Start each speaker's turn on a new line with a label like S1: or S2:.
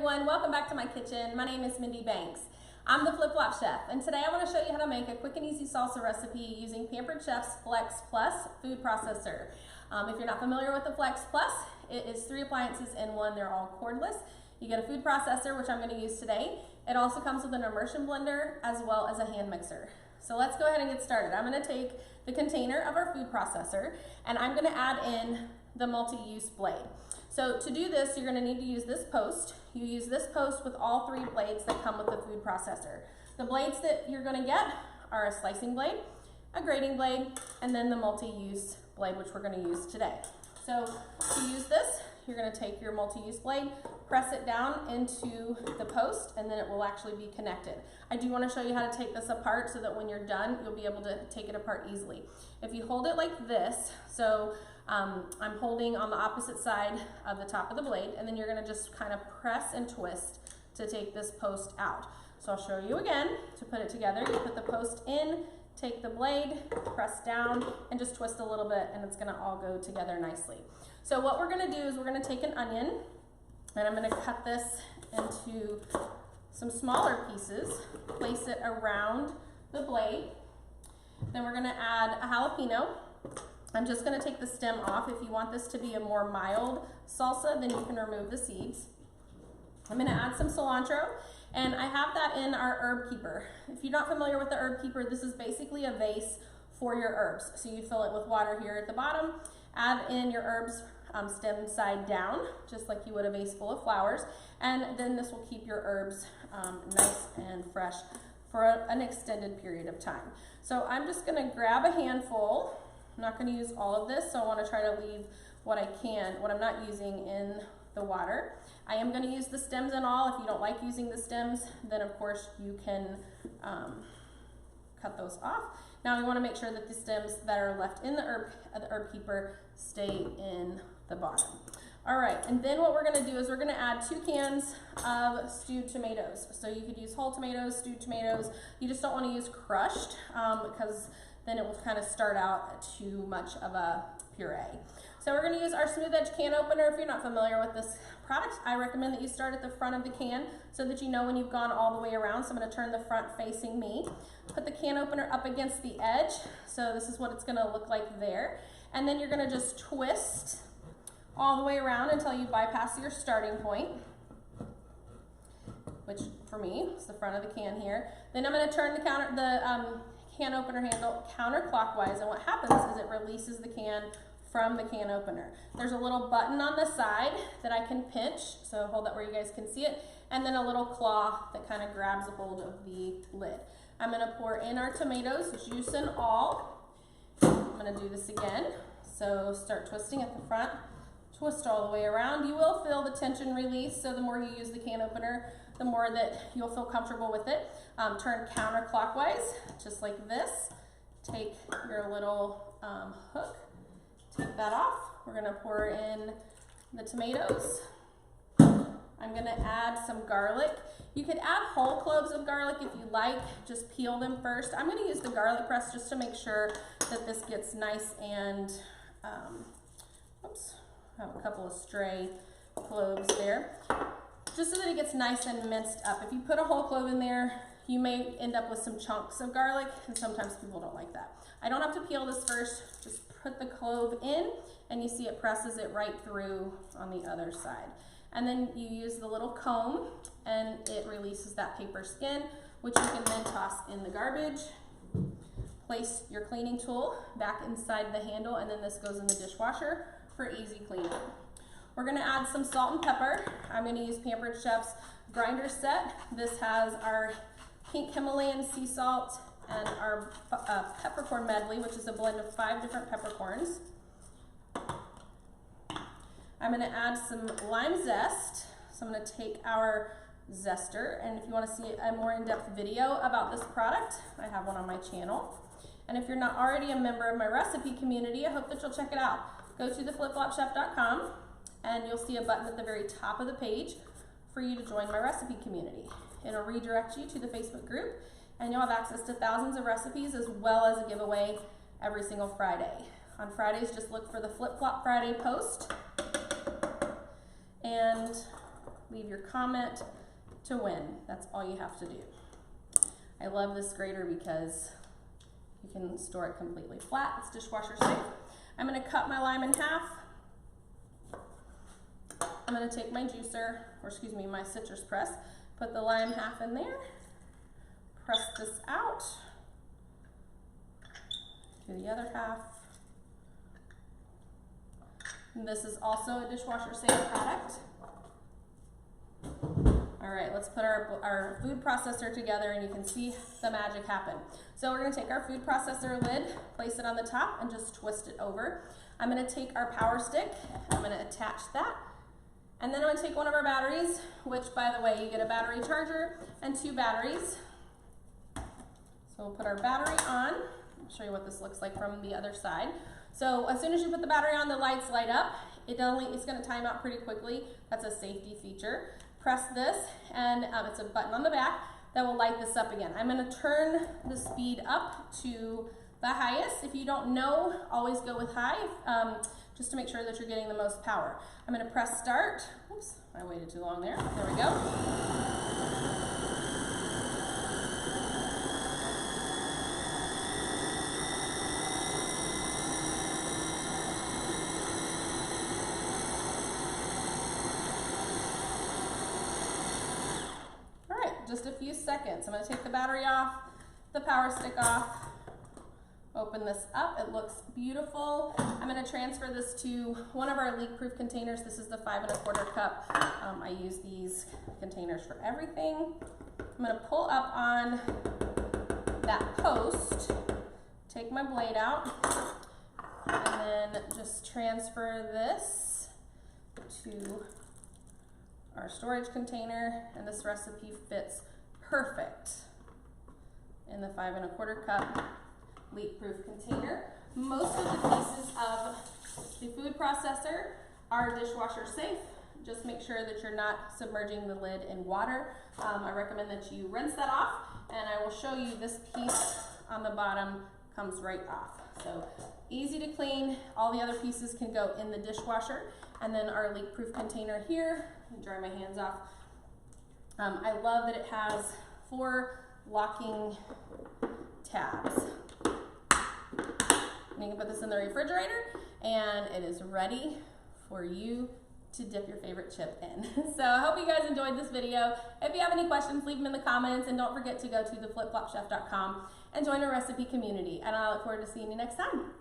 S1: everyone, welcome back to my kitchen. My name is Mindy Banks. I'm the Flip Flop Chef, and today I want to show you how to make a quick and easy salsa recipe using Pampered Chef's Flex Plus food processor. If you're not familiar with the Flex Plus, it is 3 appliances in one. They're all cordless. You get a food processor, which I'm going to use today. It also comes with an immersion blender as well as a hand mixer. So let's go ahead and get started. I'm going to take the container of our food processor and I'm going to add in the multi-use blade. So to do this, you're going to need to use this post. You use this post with all 3 blades that come with the food processor. The blades that you're going to get are a slicing blade, a grating blade, and then the multi-use blade, which we're going to use today. So to use this, you're going to take your multi-use blade, press it down into the post, and then it will actually be connected. I do want to show you how to take this apart so that when you're done, you'll be able to take it apart easily. If you hold it like this, so I'm holding on the opposite side of the top of the blade, and then you're going to just kind of press and twist to take this post out. So I'll show you again. To put it together, you put the post in, take the blade, press down, and just twist a little bit, and it's going to all go together nicely. So what we're going to do is we're going to take an onion, and I'm going to cut this into some smaller pieces, place it around the blade. Then we're going to add a jalapeno. I'm just going to take the stem off. If you want this to be a more mild salsa, then you can remove the seeds. I'm going to add some cilantro, and I have that in our herb keeper. If you're not familiar with the herb keeper, this is basically a vase for your herbs. So you fill it with water here at the bottom, add in your herbs stem side down, just like you would a vase full of flowers, and then this will keep your herbs nice and fresh for an extended period of time. So I'm just going to grab a handful. I'm not going to use all of this, so I want to try to leave what I'm not using in the water. I am going to use the stems and all. If you don't like using the stems, then of course you can cut those off. Now we want to make sure that the stems that are left in the herb keeper stay in the bottom. All right, and then what we're going to do is we're going to add 2 cans of stewed tomatoes. So you could use whole tomatoes, stewed tomatoes. You just don't want to use crushed because then it will kind of start out too much of a puree. So we're going to use our smooth edge can opener. If you're not familiar with this product, I recommend that you start at the front of the can so that you know when you've gone all the way around. So I'm going to turn the front facing me. Put the can opener up against the edge. So this is what it's going to look like there. And then you're going to just twist all the way around until you bypass your starting point, which for me is the front of the can here. Then I'm going to turn the can opener handle counterclockwise, and what happens is it releases the can from the can opener. There's a little button on the side that I can pinch, so hold that where you guys can see it, and then a little claw that kind of grabs a hold of the lid. I'm going to pour in our tomatoes, juice and all. I'm going to do this again. So start twisting at the front, twist all the way around. You will feel the tension release, so the more you use the can opener, the more that you'll feel comfortable with it. Turn counterclockwise, just like this. Take your little hook, take that off. We're going to pour in the tomatoes. I'm going to add some garlic. You could add whole cloves of garlic if you like, just peel them first. I'm going to use the garlic press just to make sure that this gets nice and, oops, I have a couple of stray cloves there. Just so that it gets nice and minced up. If you put a whole clove in there, you may end up with some chunks of garlic, and sometimes people don't like that. I don't have to peel this first, just put the clove in, and you see it presses it right through on the other side. And then you use the little comb, and it releases that paper skin, which you can then toss in the garbage. Place your cleaning tool back inside the handle, and then this goes in the dishwasher for easy cleanup. We're going to add some salt and pepper. I'm going to use Pampered Chef's grinder set. This has our pink Himalayan sea salt and our peppercorn medley, which is a blend of 5 different peppercorns. I'm going to add some lime zest. So I'm going to take our zester, and if you want to see a more in-depth video about this product, I have one on my channel. And if you're not already a member of my recipe community, I hope that you'll check it out. Go to theflipflopchef.com. and you'll see a button at the very top of the page for you to join my recipe community. It'll redirect you to the Facebook group, and you'll have access to thousands of recipes as well as a giveaway every single Friday. On Fridays, just look for the Flip Flop Friday post, and leave your comment to win. That's all you have to do. I love this grater because you can store it completely flat. It's dishwasher safe. I'm going to cut my lime in half. I'm going to take my juicer, or excuse me, my citrus press, put the lime half in there, press this out, do the other half. And this is also a dishwasher safe product. All right, let's put our food processor together and you can see the magic happen. So we're gonna take our food processor lid, place it on the top and just twist it over. I'm gonna take our power stick, I'm gonna attach that, and then I'm gonna take one of our batteries, which by the way, you get a battery charger and 2 batteries. So we'll put our battery on. I'll show you what this looks like from the other side. So as soon as you put the battery on, the lights light up. It's gonna time out pretty quickly. That's a safety feature. Press this, and it's a button on the back that will light this up again. I'm gonna turn the speed up to the highest. If you don't know, always go with high, just to make sure that you're getting the most power. I'm gonna press start. Oops, I waited too long there. There we go. Just a few seconds. I'm going to take the battery off, the power stick off, open this up. It looks beautiful. I'm going to transfer this to one of our leak-proof containers. This is the 5 1/4 cup. I use these containers for everything. I'm going to pull up on that post, take my blade out, and then just transfer this to our storage container, and this recipe fits perfect in the 5 1/4 cup leak-proof container. Most of the pieces of the food processor are dishwasher safe. Just make sure that you're not submerging the lid in water. I recommend that you rinse that off, and I will show you this piece on the bottom comes right off. So easy to clean. All the other pieces can go in the dishwasher, and then our leak-proof container here. Dry my hands off. I love that it has 4 locking tabs. And you can put this in the refrigerator and it is ready for you to dip your favorite chip in. So I hope you guys enjoyed this video. If you have any questions, leave them in the comments, and don't forget to go to theflipflopchef.com and join our recipe community. And I look forward to seeing you next time.